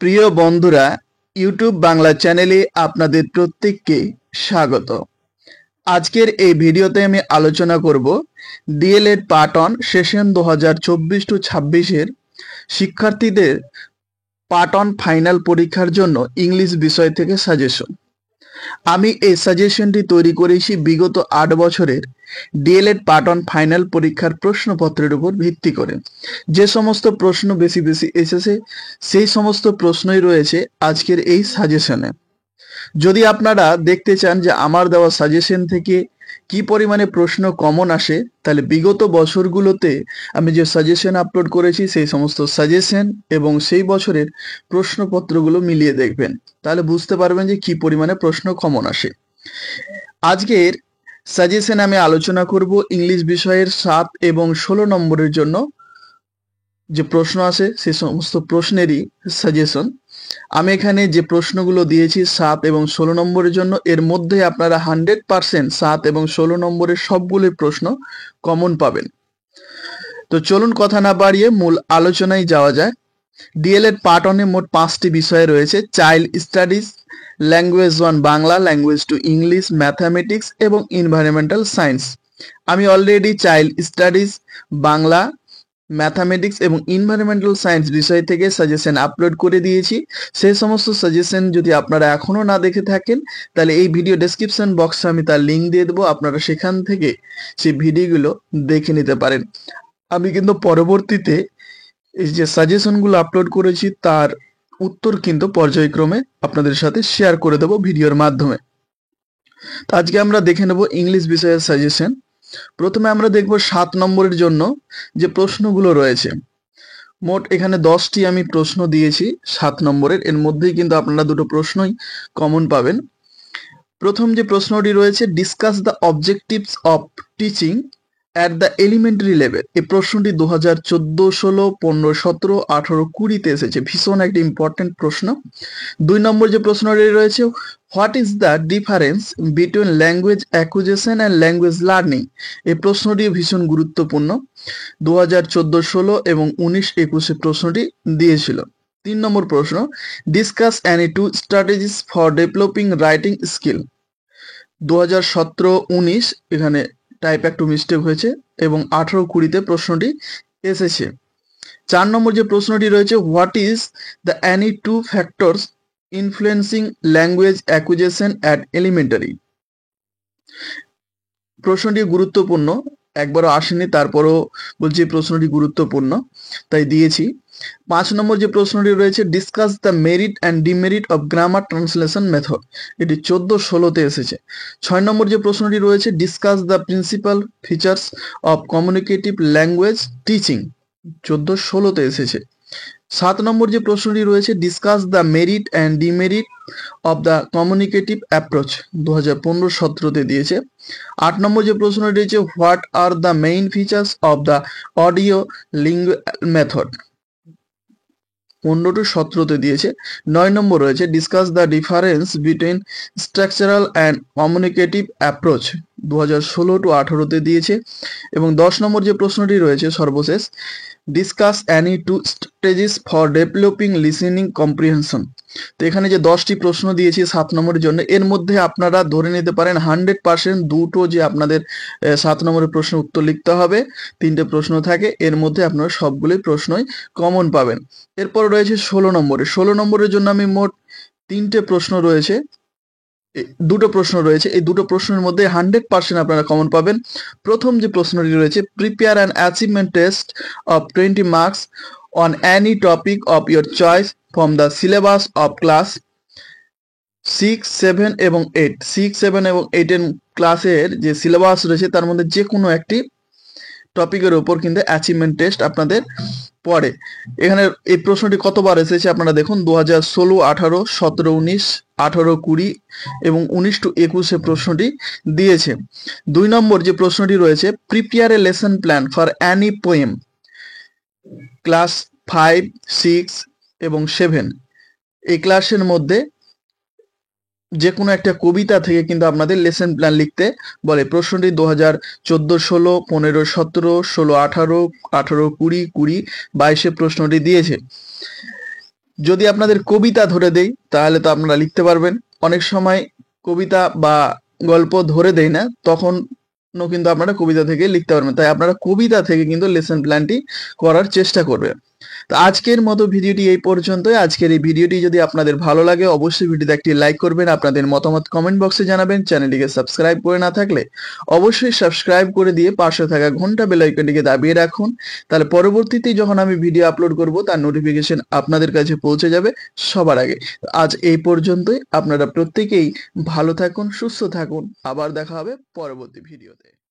প্রিয় বন্ধুরা, ইউটিউব বাংলা চ্যানেলে আপনাদের প্রত্যেককে স্বাগত। আজকের এই ভিডিওতে আমি আলোচনা করব ডিএলএড পার্ট অন সেশন 2024-26 শিক্ষার্থীদের পার্ট অন ফাইনাল পরীক্ষার জন্য ইংলিশ বিষয় থেকে সাজেশন। আমি এই সাজেশনটি তৈরি করেছি বিগত 8 বছরের ডিএলএড পার্ট অন ফাইনাল পরীক্ষার প্রশ্নপত্রের উপর ভিত্তি করে। যে সমস্ত প্রশ্ন বেশি এসেছে সেই সমস্ত প্রশ্নই রয়েছে আজকের এই সাজেশনে। যদি আপনারা দেখতে চান যে আমার দেওয়া সাজেশন থেকে কি পরিমাণে প্রশ্ন কমন আসে, তাহলে বিগত বছরগুলোতে আমি যে সাজেশন আপলোড করেছি সেই সমস্ত সাজেশন এবং সেই বছরের প্রশ্নপত্রগুলো মিলিয়ে দেখবেন, তাহলে বুঝতে পারবেন যে কি পরিমাণে প্রশ্ন কমন আসে। আজকের সাজেশন আমি আলোচনা করব ইংলিশ বিষয়ের 7 এবং 16 নম্বরের জন্য যে প্রশ্ন আসে সেই সমস্ত প্রশ্নেরই সাজেশন। আমি এখানে যে প্রশ্নগুলো দিয়েছি 7 এবং 16 নম্বরের জন্য, এর মধ্যে আপনারা 100% 7 এবং 16 নম্বরের সবগুলোই প্রশ্ন কমন পাবেন। তো চলুন কথা না বাড়িয়ে মূল আলোচনায় যাওয়া যায়। ডিএলএড পার্ট অনে মোট 5টি বিষয় রয়েছে: child studies, language 1 Bangla, language 2 English, mathematics এবং এনভায়রনমেন্টাল সায়েন্স। আমি already child studies, Bangla, mathematics এবং এনভায়রনমেন্টাল সায়েন্স বিষয় থেকে সাজেশন আপলোড করে দিয়েছি। সেই সমস্ত সাজেশন যদি আপনারা এখনো না দেখে থাকেন, তাহলে এই ভিডিও ডেসক্রিপশন বক্সে আমি তার লিঙ্ক দিয়ে দেবো, আপনারা সেখান থেকে সেই ভিডিওগুলো দেখে নিতে পারেন। আমি কিন্তু পরবর্তীতে এই যে সাজেশনগুলো আপলোড করেছি তার উত্তর কিন্তু পর্যায়ক্রমে আপনাদের সাথে শেয়ার করে দেবো ভিডিওর মাধ্যমে। তো আজকে আমরা দেখে নেব ইংলিশ বিষয়ের সাজেশন। প্রথমে আমরা দেখব 7 নম্বরের জন্য যে প্রশ্নগুলো রয়েছে। মোট এখানে 10টি আমি প্রশ্ন দিয়েছি 7 নম্বরের, এর মধ্যেই কিন্তু আপনারা দুটো প্রশ্নই কমন পাবেন। প্রথম যে প্রশ্নটি রয়েছে, discuss the objectives of teaching at the elementary level. এই প্রশ্নটি 2014, 16, 15, 17, 18, 20-তে এসেছে। ভীষণ একটা ইম্পর্টেন্ট প্রশ্ন। 2 নম্বর যে প্রশ্নটি রয়েছে, what is the difference between language acquisition and language learning. এই প্রশ্নটি ভীষণ গুরুত্বপূর্ণ। 2014, 16 এবং 19, 21-এ প্রশ্নটি দিয়েছিল। 3 নম্বর প্রশ্ন, discuss any two strategies for developing writing skill. 2017, 19 এখানে টাইপ একটু মিস্টেক হয়েছে এবং 18, 20-তে প্রশ্নটি এসেছে। 4 নম্বর যে প্রশ্নটি রয়েছে, what is the any two factors influencing language acquisition at elementary. প্রশ্নটি গুরুত্বপূর্ণ, একবারও আসেনি তারপরও বলছি প্রশ্নটি গুরুত্বপূর্ণ তাই দিয়েছি। 5 নম্বর যে প্রশ্নটি রয়েছে, discuss the merit and demerit of grammar translation method. এটি 14, 16-তে এসেছে। 6 নম্বর যে প্রশ্নটি রয়েছে, discuss the principal features of communicative language teaching. 14, 16-তে এসেছে। 7 নম্বর যে প্রশ্নটি রয়েছে, discuss the merit and demerit of the communicative approach. 2015, 17-তে দিয়েছে। 8 নম্বর যে প্রশ্নটি রয়েছে, what are the main features of the audio lingual method. 15 to 17-তে দিয়েছে। 9 নম্বর রয়েছে, discuss the difference between structural and communicative approach. 2016 to 18-তে দিয়েছে। এবং 10 নম্বর যে প্রশ্নটি রয়েছে সর্বশেষ, discuss any two strategies for developing listening comprehension. তো এখানে যে 10টি প্রশ্ন দিয়েছি 7 নম্বরের জন্য, এর মধ্যে আপনারা ধরে নিতে পারেন 100% দুটো যে আপনাদের 7 নম্বরের প্রশ্নের উত্তর লিখতে হবে। 3টে প্রশ্ন থাকে, এর মধ্যে আপনারা সবগুলোই প্রশ্নই কমন পাবেন। এরপর রয়েছে 16 নম্বরে। 16 নম্বরের জন্য আমি মোট 3টে প্রশ্ন রয়েছে, দুটো প্রশ্ন রয়েছে। এই দুটো প্রশ্নের মধ্যে 100% আপনারা কমন পাবেন। প্রথম যে প্রশ্নটি রয়েছে, prepare an achievement test of 20 marks on Annie topic of your choice from the syllabus of class 6, 7 এবং 8। 6, 7 এবং 8-এর ক্লাসের যে সিলেবাস রয়েছে তার মধ্যে যে কোনো একটি টপিকের উপর কিন্তু অ্যাচিভমেন্ট টেস্ট আপনাদের পড়ে। এখানে এই প্রশ্নটি কতবার এসেছে আপনারা দেখুন, 2016, 18, 17, 19, 18, 20 এবং 19 to 21-এ প্রশ্নটি দিয়েছে। 2 নম্বর যে প্রশ্নটি রয়েছে, prepare a lesson plan for Annie poem class 5, 6 এবং 7। এই ক্লাসের মধ্যে যে কোনো একটা কবিতা থেকে কিন্তু আপনাদের লেসন প্ল্যান লিখতে বলে। প্রশ্নটি 2014, 16, 15, 17, 16, 18, 18, 20, 20, 22-এ প্রশ্নটি দিয়েছে। যদি আপনাদের কবিতা ধরে দেই তাহলে তো আপনারা লিখতে পারবেন। অনেক সময় কবিতা বা গল্প ধরে দেই না, তখনও কিন্তু আপনারা কবিতা থেকে লিখতে পারবেন। তাই আপনারা কবিতা থেকে কিন্তু লেসন প্ল্যানটি করার চেষ্টা করবেন। তো আজকের মতো ভিডিওটি এই পর্যন্তই। আজকের এই ভিডিওটি যদি আপনাদের ভালো লাগে অবশ্যই ভিডিওতে একটি লাইক করবেন, আপনাদের মতামত কমেন্ট বক্সে জানাবেন। চ্যানেলটিকে সাবস্ক্রাইব করে না থাকলে অবশ্যই সাবস্ক্রাইব করে দিয়ে পাশে থাকা ঘন্টা বেল আইকনটিকে দাবিয়ে রাখুন। তাহলে পরবর্তীতে যখন আমি ভিডিও আপলোড করব তার নোটিফিকেশন আপনাদের কাছে পৌঁছে যাবে সবার আগে। আজ এই পর্যন্তই। আপনারা প্রত্যেকেই ভালো থাকুন, সুস্থ থাকুন। আবার দেখা হবে পরবর্তী ভিডিওতে।